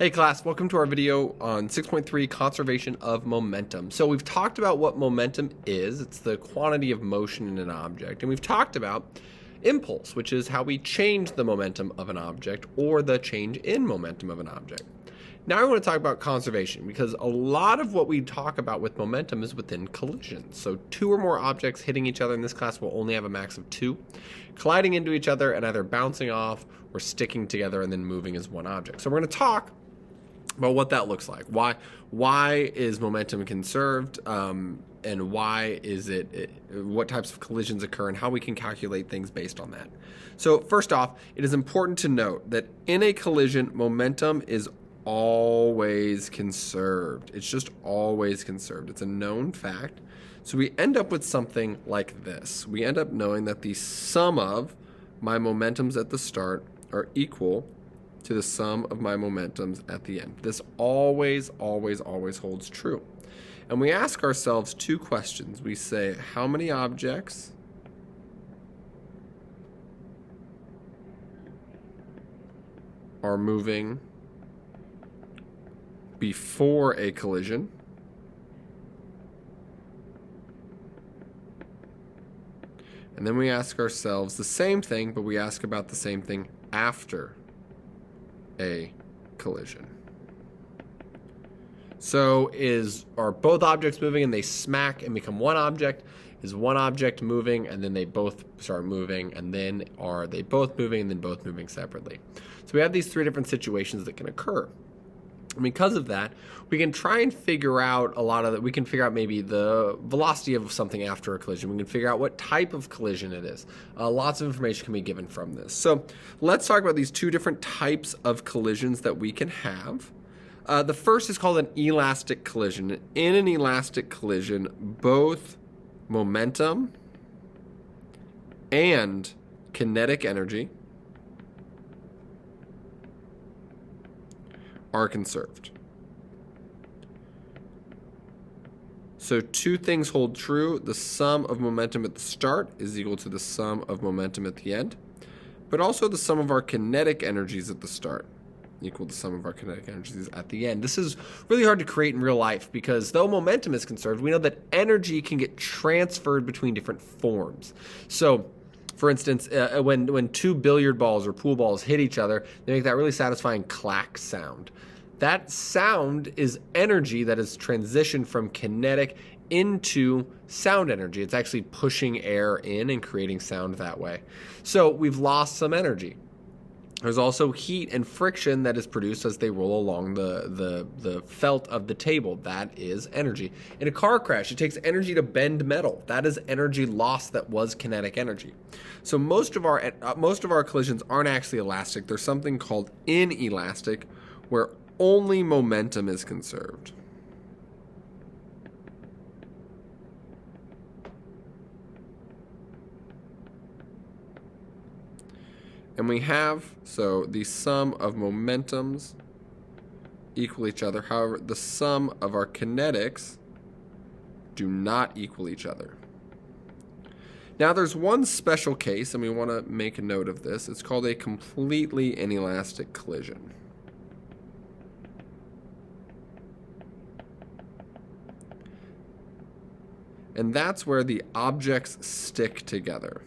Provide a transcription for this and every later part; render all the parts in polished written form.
Hey class, welcome to our video on 6.3 conservation of momentum. So we've talked about what momentum is. It's the quantity of motion in an object. And we've talked about impulse, which is how we change the momentum of an object or the change in momentum of an object. Now I want to talk about conservation because a lot of what we talk about with momentum is within collisions. So two or more objects hitting each other in this class will only have a max of two, colliding into each other and either bouncing off or sticking together and then moving as one object. So we're going to talk about what that looks like. Why is momentum conserved, and why is what types of collisions occur, and how we can calculate things based on that. So first off, it is important to note that in a collision, momentum is always conserved. It's just always conserved. It's a known fact. So we end up with something like this. We end up knowing that the sum of my momentums at the start are equal to the sum of my momentums at the end. This always holds true. And we ask ourselves two questions. We say, how many objects are moving before a collision? And then we ask ourselves the same thing, but we ask about the same thing after a collision. So are both objects moving and they smack and become one object? Is one object moving and then they both start moving, and then are they both moving and then both moving separately? So we have these three different situations that can occur. And because of that, we can try and figure out we can figure out maybe the velocity of something after a collision. We can figure out what type of collision it is. Lots of information can be given from this. So let's talk about these two different types of collisions that we can have. The first is called an elastic collision. In an elastic collision, both momentum and kinetic energy are conserved. So two things hold true. The sum of momentum at the start is equal to the sum of momentum at the end, but also the sum of our kinetic energies at the start equal to the sum of our kinetic energies at the end. This is really hard to create in real life because though momentum is conserved, we know that energy can get transferred between different forms. So for instance, when two billiard balls or pool balls hit each other, they make that really satisfying clack sound. That sound is energy that is transitioned from kinetic into sound energy. It's actually pushing air in and creating sound that way. So we've lost some energy. There's also heat and friction that is produced as they roll along the felt of the table. That is energy. In a car crash, it takes energy to bend metal. That is energy lost that was kinetic energy. So most of our collisions aren't actually elastic. There's something called inelastic, where only momentum is conserved. And we have, so the sum of momentums equal each other. However, the sum of our kinetics do not equal each other. Now there's one special case, and we want to make a note of this. It's called a completely inelastic collision. And that's where the objects stick together.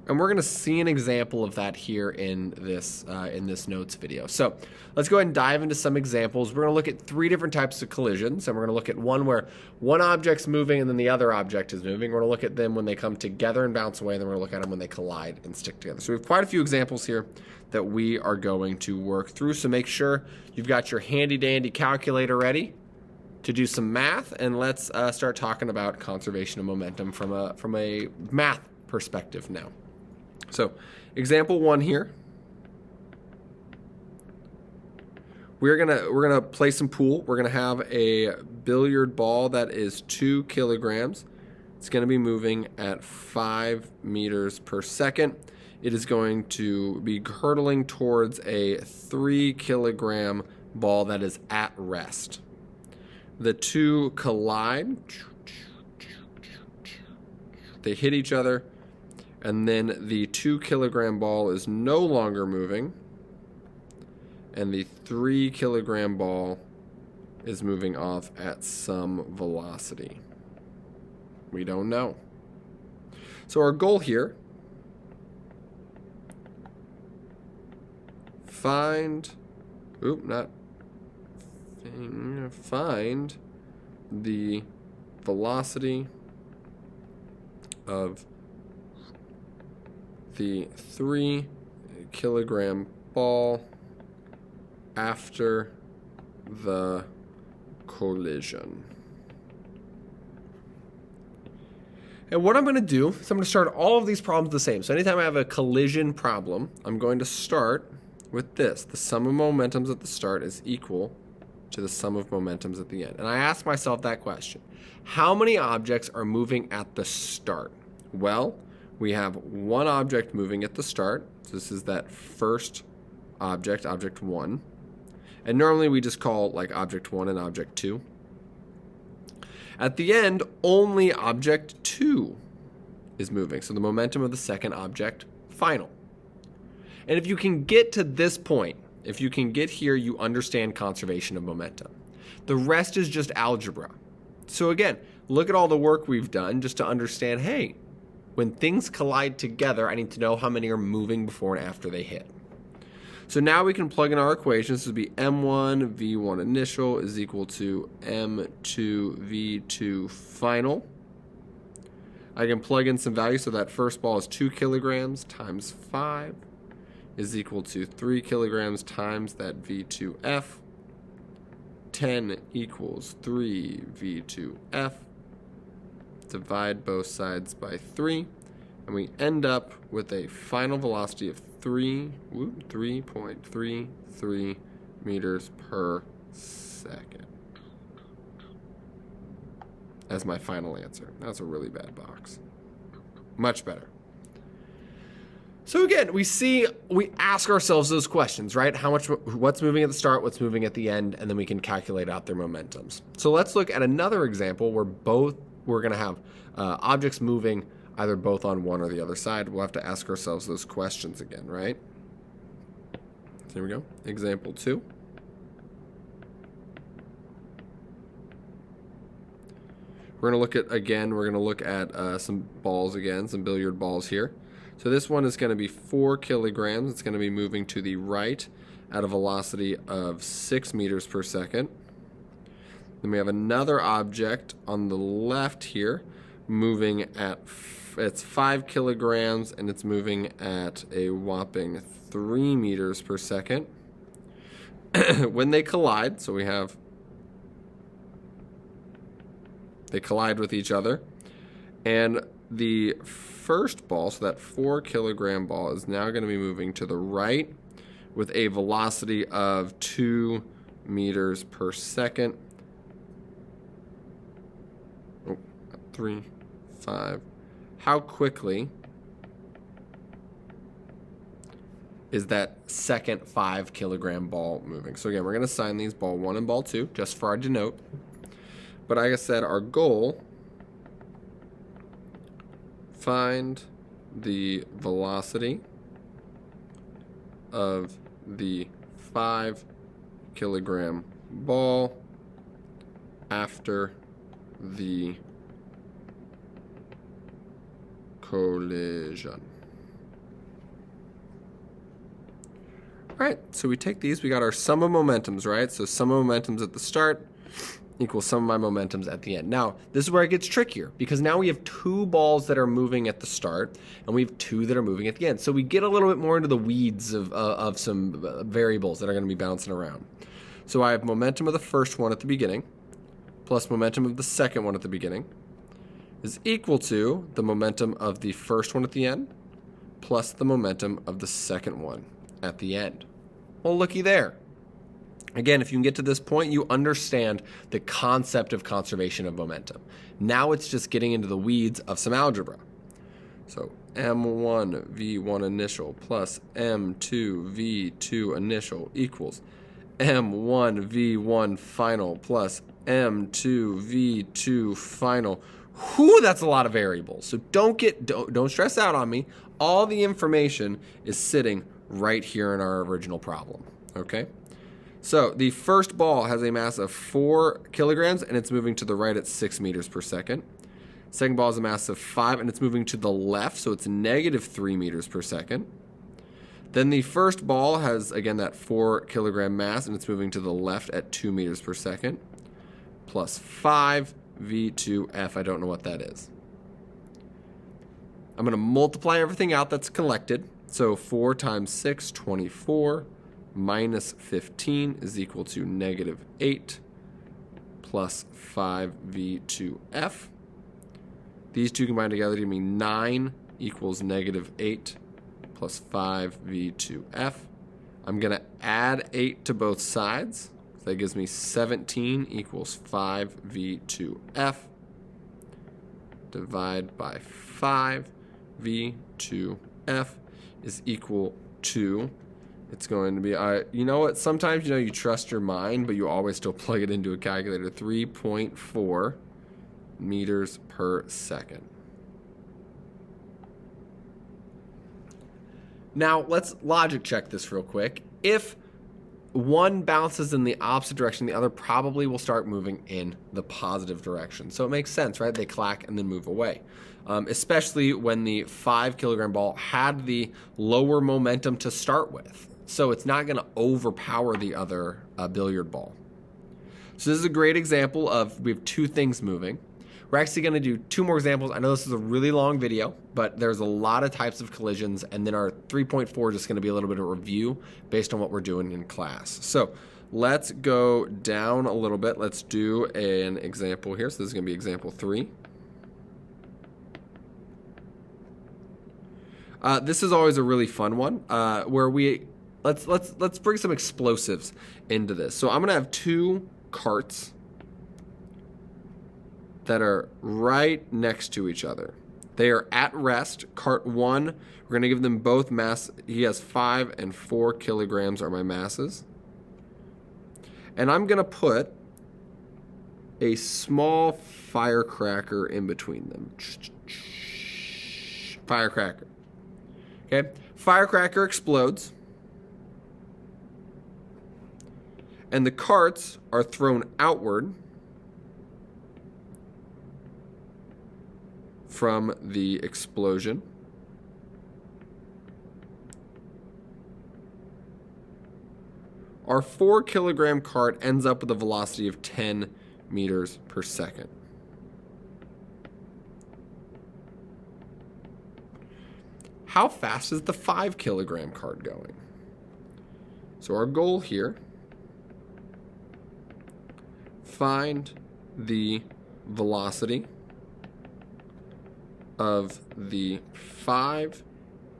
And we're going to see an example of that here in this notes video. So let's go ahead and dive into some examples. We're going to look at three different types of collisions. And we're going to look at one where one object's moving and then the other object is moving. We're going to look at them when they come together and bounce away. And then we're going to look at them when they collide and stick together. So we have quite a few examples here that we are going to work through. So make sure you've got your handy dandy calculator ready to do some math. And let's start talking about conservation of momentum from a math perspective now. So, example one here. We're gonna play some pool. We're gonna have a billiard ball that is 2 kilograms. It's gonna be moving at 5 meters per second. It is going to be hurtling towards a 3 kilogram ball that is at rest. The two collide. They hit each other. And then the 2 kilogram ball is no longer moving. And the 3 kilogram ball is moving off at some velocity. We don't know. So our goal here, find the velocity of the 3 kilogram ball after the collision. And what I'm going to do is I'm going to start all of these problems the same. So anytime I have a collision problem, I'm going to start with this. The sum of momentums at the start is equal to the sum of momentums at the end. And I ask myself that question. How many objects are moving at the start? Well, we have one object moving at the start. So this is that first object, object 1. And normally we just call like object 1 and object 2. At the end, only object 2 is moving. So the momentum of the second object, final. And if you can get to this point, if you can get here, you understand conservation of momentum. The rest is just algebra. So again, look at all the work we've done just to understand, hey, when things collide together, I need to know how many are moving before and after they hit. So now we can plug in our equations. This would be M1 V1 initial is equal to M2 V2 final. I can plug in some values. So that first ball is 2 kilograms times 5 is equal to 3 kilograms times that V2F. 10 equals 3 V2F. Divide both sides by 3. And we end up with a final velocity of 3.33 meters per second as my final answer. That's a really bad box. Much better. So again, we ask ourselves those questions, right? What's moving at the start, what's moving at the end, and then we can calculate out their momentums. So let's look at another example where we're going to have objects moving either both on one or the other side. We'll have to ask ourselves those questions again, right? So here we go. Example 2. We're going to look at some balls again, some billiard balls here. So this one is going to be 4 kilograms. It's going to be moving to the right at a velocity of 6 meters per second. Then we have another object on the left here moving at it's 5 kilograms and it's moving at a whopping 3 meters per second. When they collide, so they collide with each other, and the first ball, so that 4 kilogram ball, is now going to be moving to the right with a velocity of 2 meters per second. 3, 5. How quickly is that second 5 kilogram ball moving? So again, we're going to assign these ball 1 and ball 2 just for our denote. But like I said, our goal, find the velocity of the 5 kilogram ball after the collision. All right, so we take these, we got our sum of momentums, right? So sum of momentums at the start equals sum of my momentums at the end. Now, this is where it gets trickier because now we have 2 balls that are moving at the start and we have 2 that are moving at the end. So we get a little bit more into the weeds of some variables that are going to be bouncing around. So I have momentum of the first one at the beginning plus momentum of the second one at the beginning is equal to the momentum of the first one at the end plus the momentum of the second one at the end. Well, looky there. Again, if you can get to this point, you understand the concept of conservation of momentum. Now it's just getting into the weeds of some algebra. So M1 V1 initial plus M2 V2 initial equals M1 V1 final plus M2 V2 final, Whew, that's a lot of variables. So don't stress out on me. All the information is sitting right here in our original problem, okay? So the first ball has a mass of 4 kilograms and it's moving to the right at 6 meters per second. Second ball has a mass of 5 and it's moving to the left, so it's negative 3 meters per second. Then the first ball has, again, that 4 kilogram mass and it's moving to the left at 2 meters per second. Plus 5 V2F, I don't know what that is. I'm going to multiply everything out that's collected. So 4 times 6, 24, minus 15 is equal to negative 8 plus 5 V2F. These two combined together give me 9 equals negative 8 plus 5 V2F. I'm going to add 8 to both sides. So that gives me 17 equals 5 V2F. Divide by 5 V2F is equal to, it's going to be, you know what, sometimes you trust your mind, but you always still plug it into a calculator, 3.4 meters per second. Now, let's logic check this real quick. If one bounces in the opposite direction, the other probably will start moving in the positive direction. So it makes sense, right? They clack and then move away. Especially when the 5 kilogram ball had the lower momentum to start with. So it's not going to overpower the other billiard ball. So this is a great example of we have two things moving. We're actually going to do 2 more examples. I know this is a really long video, but there's a lot of types of collisions, and then our 3.4 is just going to be a little bit of review based on what we're doing in class. So let's go down a little bit. Let's do an example here. So this is going to be example 3. This is always a really fun one where let's bring some explosives into this. So I'm going to have 2 carts that are right next to each other. They are at rest. Cart 1, we're going to give them both mass. He has 5 and 4 kilograms are my masses. And I'm going to put a small firecracker in between them. Firecracker. Okay? Firecracker explodes. And the carts are thrown outward from the explosion. Our 4 kilogram cart ends up with a velocity of 10 meters per second. How fast is the 5 kilogram cart going? So our goal here, find the velocity of the 5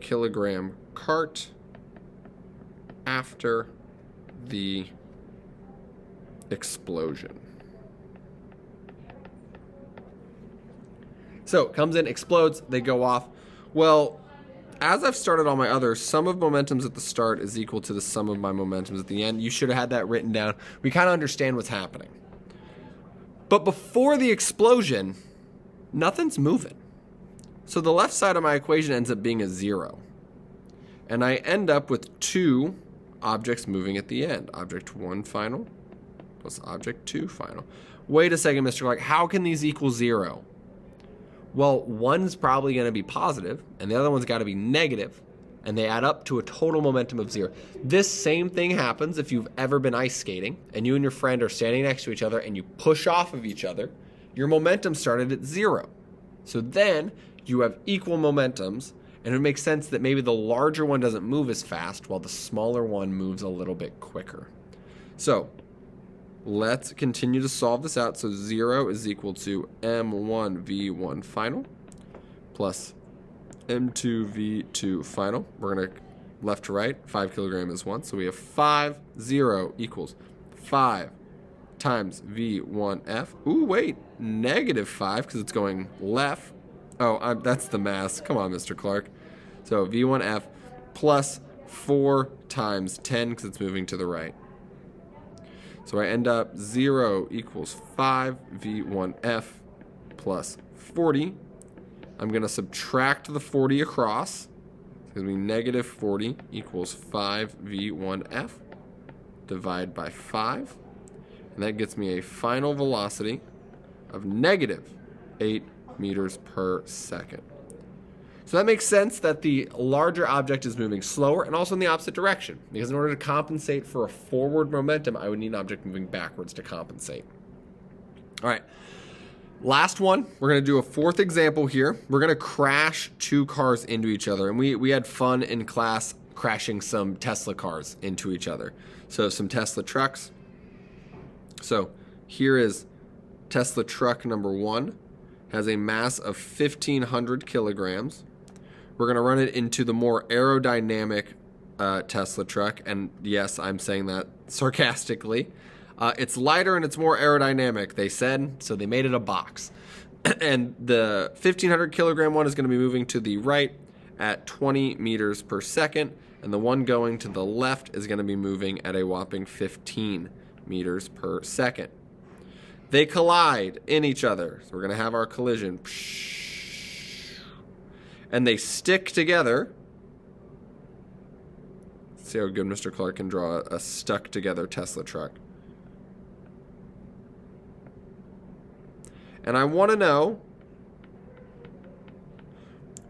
kilogram cart after the explosion. So it comes in, explodes, they go off. Well, as I've started all my others, sum of momentums at the start is equal to the sum of my momentums at the end. You should have had that written down. We kind of understand what's happening. But before the explosion, nothing's moving. So the left side of my equation ends up being a 0. And I end up with 2 objects moving at the end. Object 1 final plus object 2 final. Wait a second, Mr. Clark. How can these equal 0? Well, one's probably going to be positive, and the other one's got to be negative, and they add up to a total momentum of 0. This same thing happens if you've ever been ice skating, and you and your friend are standing next to each other, and you push off of each other. Your momentum started at 0. So then you have equal momentums, and it makes sense that maybe the larger one doesn't move as fast while the smaller one moves a little bit quicker. So let's continue to solve this out. So 0 is equal to M1V1 final plus M2V2 final. We're going to left to right. 5 kilogram is 1. So we have 5, 0 equals 5 times V1F. Ooh, wait, negative 5 because it's going left. Oh, that's the mass. Come on, Mr. Clark. So V1F plus 4 times 10 because it's moving to the right. So I end up 0 equals 5 V1F plus 40. I'm going to subtract the 40 across. It's going to be negative 40 equals 5v1f. Divide by 5. And that gets me a final velocity of negative 8 meters per second. So that makes sense that the larger object is moving slower and also in the opposite direction, because in order to compensate for a forward momentum, I would need an object moving backwards to compensate. All right, last one. We're going to do a fourth example here. We're going to crash two cars into each other, and we had fun in class crashing some Tesla cars into each other. So some Tesla trucks. So here is Tesla truck number 1, has a mass of 1,500 kilograms. We're going to run it into the more aerodynamic Tesla truck, and yes, I'm saying that sarcastically. It's lighter and it's more aerodynamic, they said, so they made it a box. And the 1,500 kilogram one is going to be moving to the right at 20 meters per second, and the one going to the left is going to be moving at a whopping 15 meters per second. They collide in each other, so we're going to have our collision. And they stick together. Let's see how good Mr. Clark can draw a stuck together Tesla truck. And I want to know,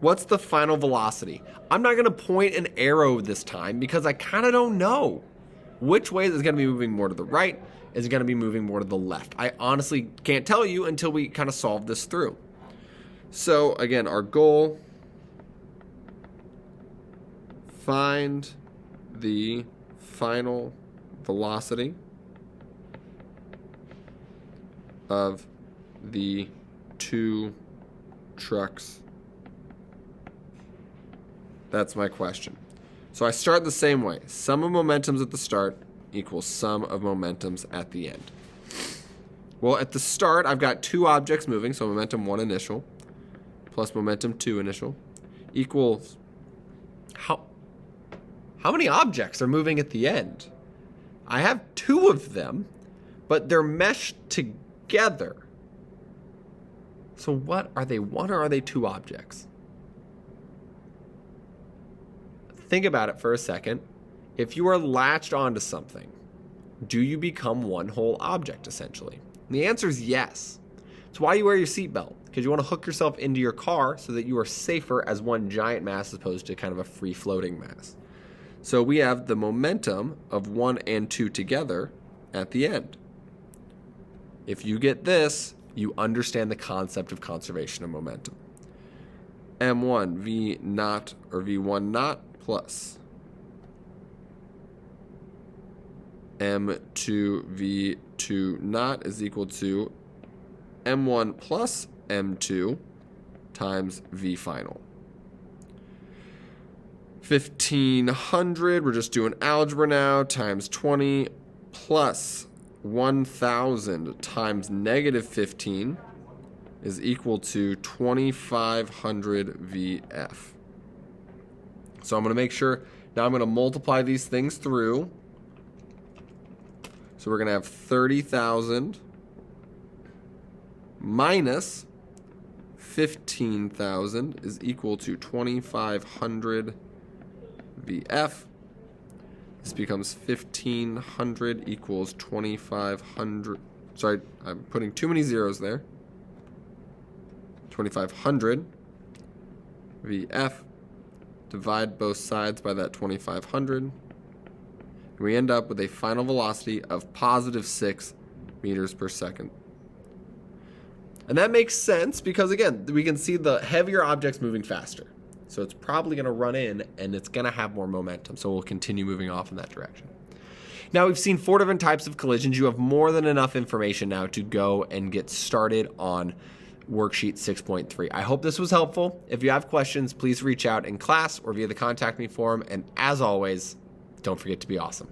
what's the final velocity? I'm not going to point an arrow this time because I kind of don't know. Which way is it going to be moving more to the right? Is it going to be moving more to the left? I honestly can't tell you until we kind of solve this through. So again, our goal, find the final velocity of the two trucks. That's my question. So I start the same way. Sum of momentums at the start equals sum of momentums at the end. Well, at the start, I've got two objects moving, so momentum 1 initial plus momentum 2 initial equals how many objects are moving at the end? I have two of them, but they're meshed together. So what are they, one or are they two objects? Think about it for a second. If you are latched onto something, do you become one whole object, essentially? And the answer is yes. It's why you wear your seatbelt, because you want to hook yourself into your car so that you are safer as one giant mass as opposed to kind of a free-floating mass. So we have the momentum of 1 and 2 together at the end. If you get this, you understand the concept of conservation of momentum. M1 V naught or V1 naught plus M2 V2 naught is equal to M1 plus M2 times V final. 1,500, we're just doing algebra now, times 20 plus 1,000 times negative 15 is equal to 2,500 VF. So I'm going to make sure, now I'm going to multiply these things through. So we're going to have 30,000 minus 15,000 is equal to 2,500 VF. This becomes 1,500 equals 2,500. Sorry, I'm putting too many zeros there. 2,500 VF. Divide both sides by that 2,500. And we end up with a final velocity of positive 6 meters per second. And that makes sense because, again, we can see the heavier objects moving faster. So it's probably going to run in and it's going to have more momentum. So we'll continue moving off in that direction. Now we've seen 4 different types of collisions. You have more than enough information now to go and get started on worksheet 6.3. I hope this was helpful. If you have questions, please reach out in class or via the contact me form. And as always, don't forget to be awesome.